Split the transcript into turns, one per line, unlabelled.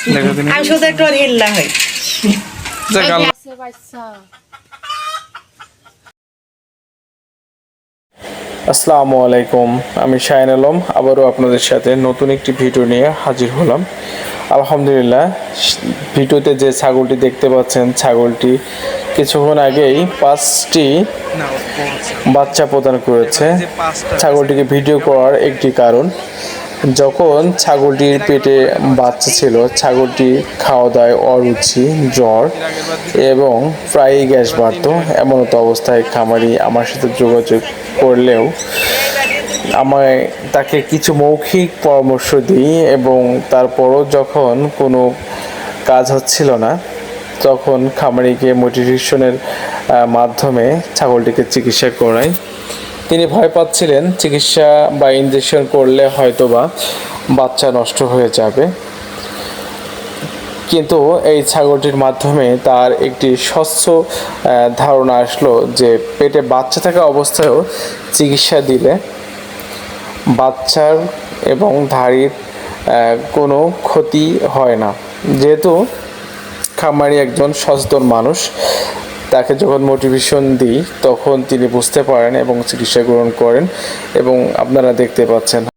আমি শুধু একটু হিল্লা হই।
আসসালামু আলাইকুম, আমি শাহিন আলম আবারও আপনাদের সাথে নতুন একটি ভিডিও নিয়ে হাজির হলাম। আলহামদুলিল্লাহ, ভিডিওতে যে ছাগলটি দেখতে পাচ্ছেন, ছাগলটি কিছুক্ষণ আগেই 5টি বাচ্চা প্রদান করেছে। ছাগলটিকে ভিডিও করার একটি কারণ, যখন ছাগলটির পেটে বাচ্চা ছিল, ছাগলটি খাওয়া দাওয়ায় অরুচি, জ্বর এবং প্রায়ই গ্যাস বাড়ত। এমনত অবস্থায় খামারি আমার সাথে যোগাযোগ করলেও আমায় তাকে কিছু মৌখিক পরামর্শ দিই এবং তারপরও যখন কোনো কাজ হচ্ছিল না, তখন খামারিকে মোটিভেশনের মাধ্যমে ছাগলটিকে চিকিৎসা করাই। তিনি ভয় পাচ্ছিলেন চিকিৎসা বা ইনজেকশন করলে হয়তোবা বাচ্চা নষ্ট হয়ে যাবে, কিন্তু এই ছাগলটির মাধ্যমে তার একটি স্বচ্ছ ধারণা আসলো যে পেটে বাচ্চা থাকা অবস্থায়ও চিকিৎসা দিলে বাচ্চার এবং ধাড়ির কোনো ক্ষতি হয় না। যেহেতু খামারি একজন সচেতন মানুষ, তাকে যখন মোটিভেশন দিই তখন তিনি বুঝতে পারেন এবং চিকিৎসা গ্রহণ করেন এবং আপনারা দেখতে পাচ্ছেন।